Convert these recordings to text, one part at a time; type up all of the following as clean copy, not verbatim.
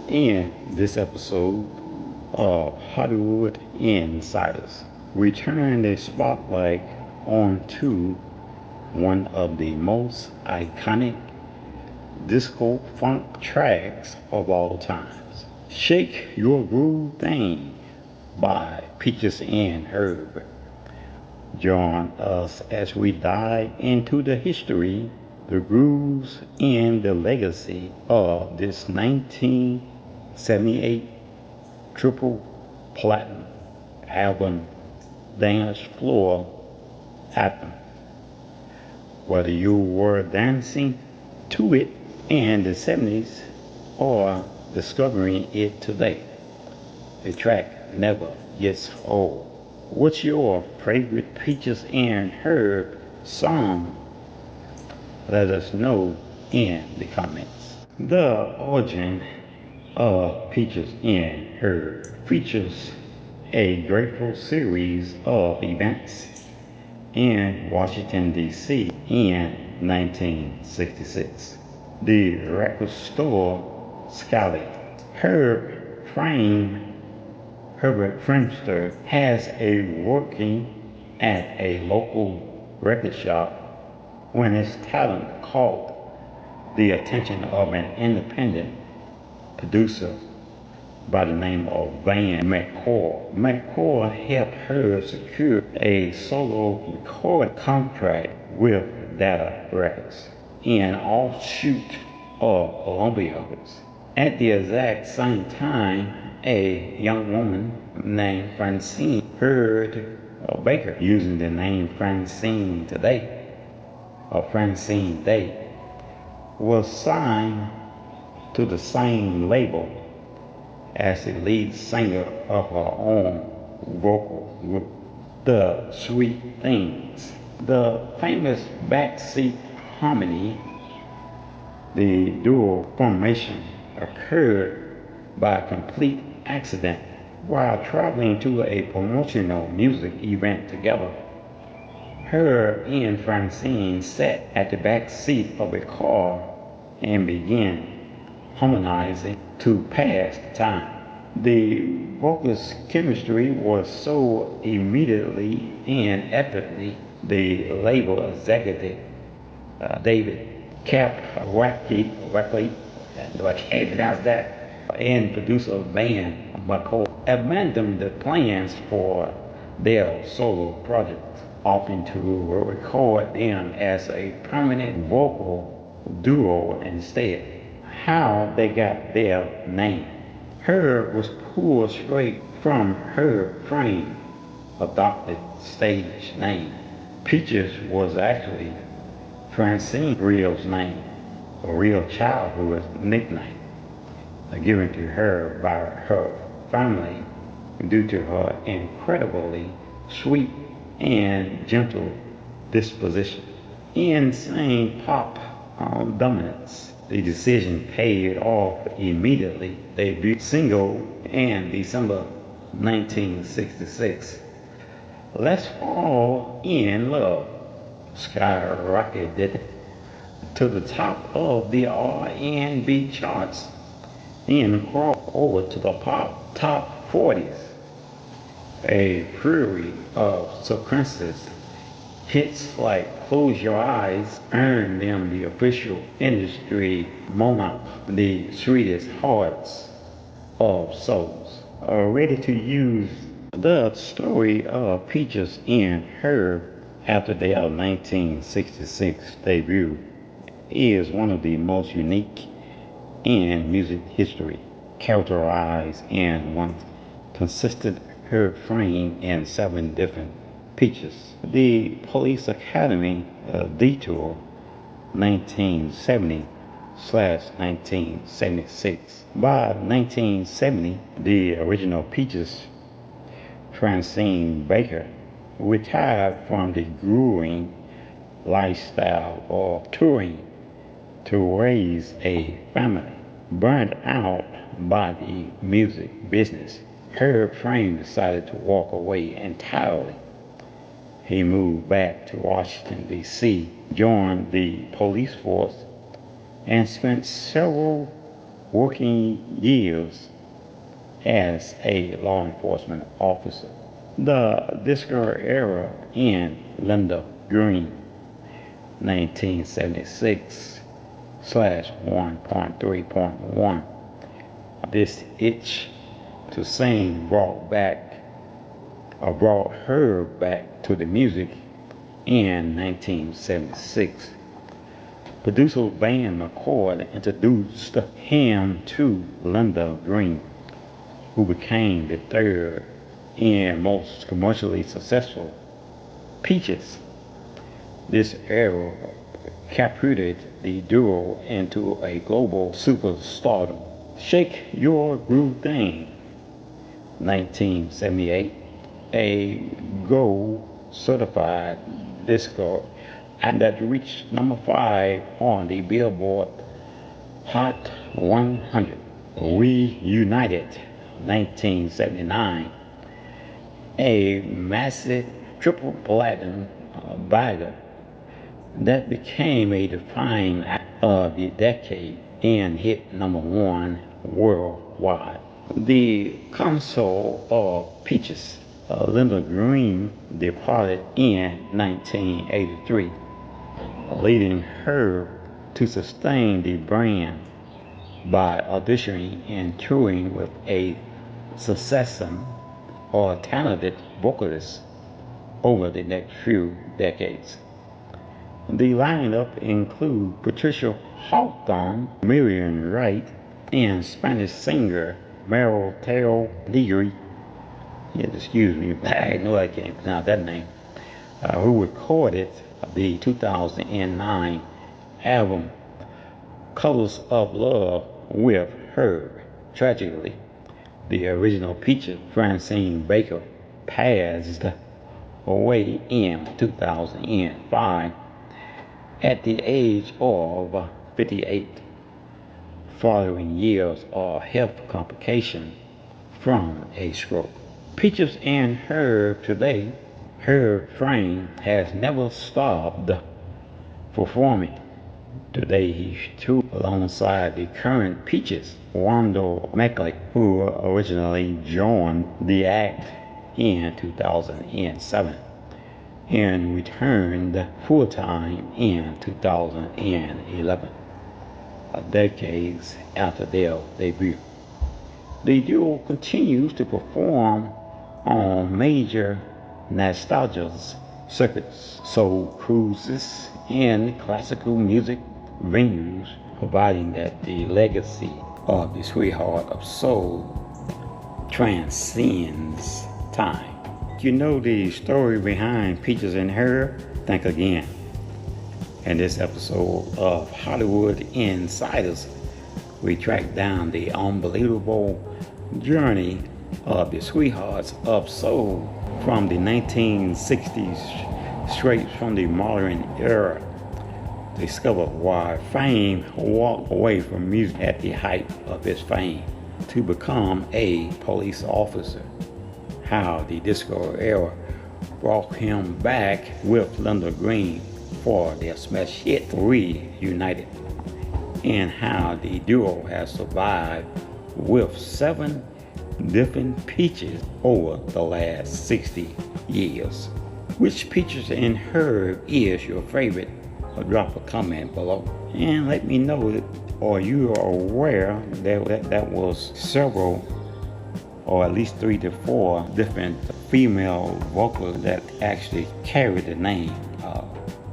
In this episode of Hollywood Insiders, we turn the spotlight onto one of the most iconic disco funk tracks of all times. Shake Your Groove Thing by Peaches and Herb. Join us as we dive into the history, the grooves, and the legacy of this 1978 triple platinum album, Dance Floor Anthem. Whether you were dancing to it in the 70s or discovering it today, the track never gets old. What's your favorite Peaches and Herb song? Let us know in the comments. The origin of Peaches and Herb features a grateful series of events in Washington, D.C. in 1966. The record store Scally. Herbert Friendster has a working at a local record shop when his talent caught the attention of an independent producer by the name of Van McCoy. McCoy helped her secure a solo record contract with Data Records, an offshoot of Columbia Records. At the exact same time, a young woman named Francine heard Baker using the name Francine today, or Francine Day, was signed to the same label as the lead singer of her own vocal group, The Sweet Things. The famous Backseat Harmony, the duo formation, occurred by complete accident while traveling to a promotional music event together. Her and Francine sat at the back seat of a car and began harmonizing to pass the time. The vocals' chemistry was so immediately and effortlessly, the label executive David Capwacki, do I can't pronounce that, and producer Van McCoy abandoned the plans for their solo project, opting to record them as a permanent vocal duo instead. How they got their name. Herb was pulled straight from Herb Frame, adopted stage name. Peaches was actually Francine's real name, a real childhood nickname given to her by her family due to her incredibly sweet and gentle disposition. Insane pop dominance. The decision paid off immediately. Debut single in December 1966. Let's Fall in Love skyrocketed to the top of the R&B charts and crawled over to the pop top 40s. A flurry of subconscious hits like Close Your Eyes earned them the official industry monarch, the sweetest hearts of souls. Ready to use the story of Peaches and Herb after their 1966 debut is one of the most unique in music history, characterized in one consistent refrain and 7 different pitches. The Police Academy Detour 1970/1976. By 1970, the original Peaches, Francine Baker, retired from the grueling lifestyle of touring to raise a family. Burned out by the music business, Herb Frame decided to walk away entirely. He moved back to Washington, D.C., joined the police force, and spent several working years as a law enforcement officer. The disco era in Linda Green, 1976 slash 1.3.1. This itch to sing brought her back to the music in 1976. Producer Van McCord introduced him to Linda Green, who became the third and most commercially successful Peaches. This era catapulted the duo into a global superstardom. Shake Your Groove Thing, 1978, a gold certified disco and that reached number 5 on the Billboard Hot 100. Reunited, 1979, a massive triple platinum bagger that became a defining act of the decade and hit number 1 worldwide. The console of Peaches, Linda Green departed in 1983, leading her to sustain the brand by auditioning and touring with a succession or talented vocalists over the next few decades. The lineup includes Patricia Hawthorne, Miriam Wright, and Spanish singer Meryl Taylor Negri. Yes, excuse me, I know I can't pronounce that name. Who recorded the 2009 album Colors of Love with her. Tragically, the original Peaches, Francine Baker, passed away in 2005 at the age of 58, following years of health complications from a stroke. Peaches and Herb today, Herb Frame has never stopped performing. Today he toured alongside the current Peaches, Wanda McLeod, who originally joined the act in 2007 and returned full-time in 2011, decades after their debut. The duo continues to perform on major nostalgia circuits, soul cruises, and classical music venues, providing that the legacy of the Sweetheart of Soul transcends time. You know the story behind Peaches and Herb? Think again. In this episode of Hollywood Insiders, we track down the unbelievable journey of the Sweethearts of Soul from the 1960s straight from the modern era. Discover why Fame walked away from music at the height of his fame to become a police officer. How the disco era brought him back with Linda Green for their smash hit Reunited, and how the duo has survived with 7 different Peaches over the last 60 years. Which Peaches and Herb is your favorite? Drop a comment below and let me know. Are you aware that was several, or at least 3 to 4 different female vocalists that actually carried the name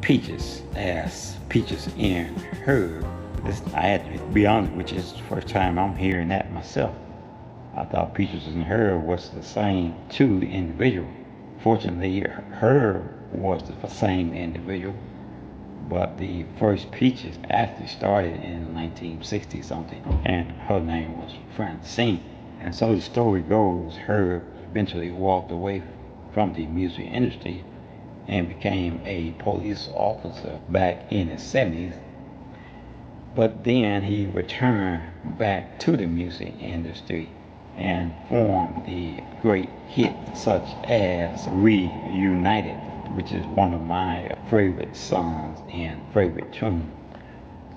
Peaches as Peaches and Herb? I had to be honest, which is the first time I'm hearing that myself. I thought Peaches and Herb was the same 2 individuals. Fortunately, Herb was the same individual, but the first Peaches actually started in 1960 something, and her name was Francine. And so the story goes, Herb eventually walked away from the music industry and became a police officer back in the 70s. But then he returned back to the music industry and formed the great hits such as Reunited, which is one of my favorite songs and favorite tunes.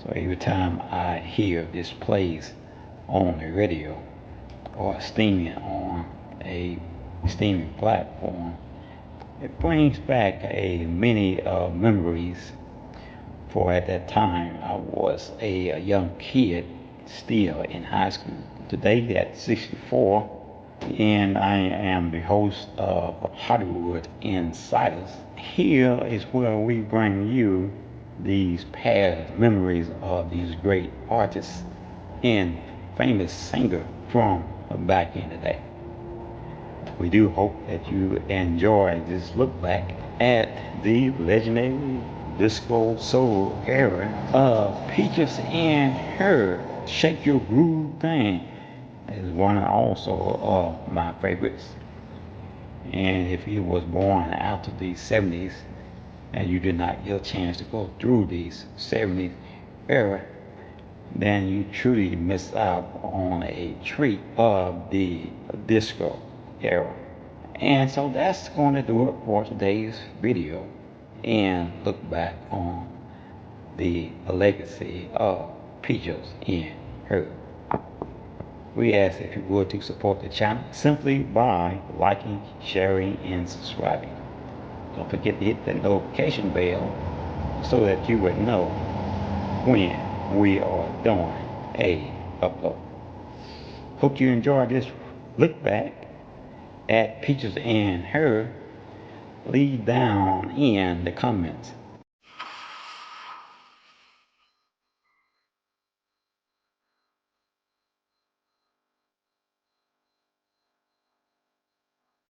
So every time I hear this plays, on the radio or streaming on a streaming platform. It brings back a many memories. For at that time I was a young kid still in high school. Today at 64, and I am the host of Hollywood Insiders. Here is where we bring you these past memories of these great artists and famous singers from back in the day. We do hope that you enjoy this look back at the legendary disco soul era of Peaches and Her. Shake Your Groove Thing is one also of my favorites. And if you was born after the 70s and you did not get a chance to go through these 70s era, then you truly missed out on a treat of the disco era. And so that's going to do it for today's video and look back on the legacy of Peaches and Her. We ask if you would to support the channel simply by liking, sharing, and subscribing. Don't forget to hit that notification bell so that you would know when we are doing a upload. Hope you enjoyed this look back at Peaches and Her. Leave down in the comments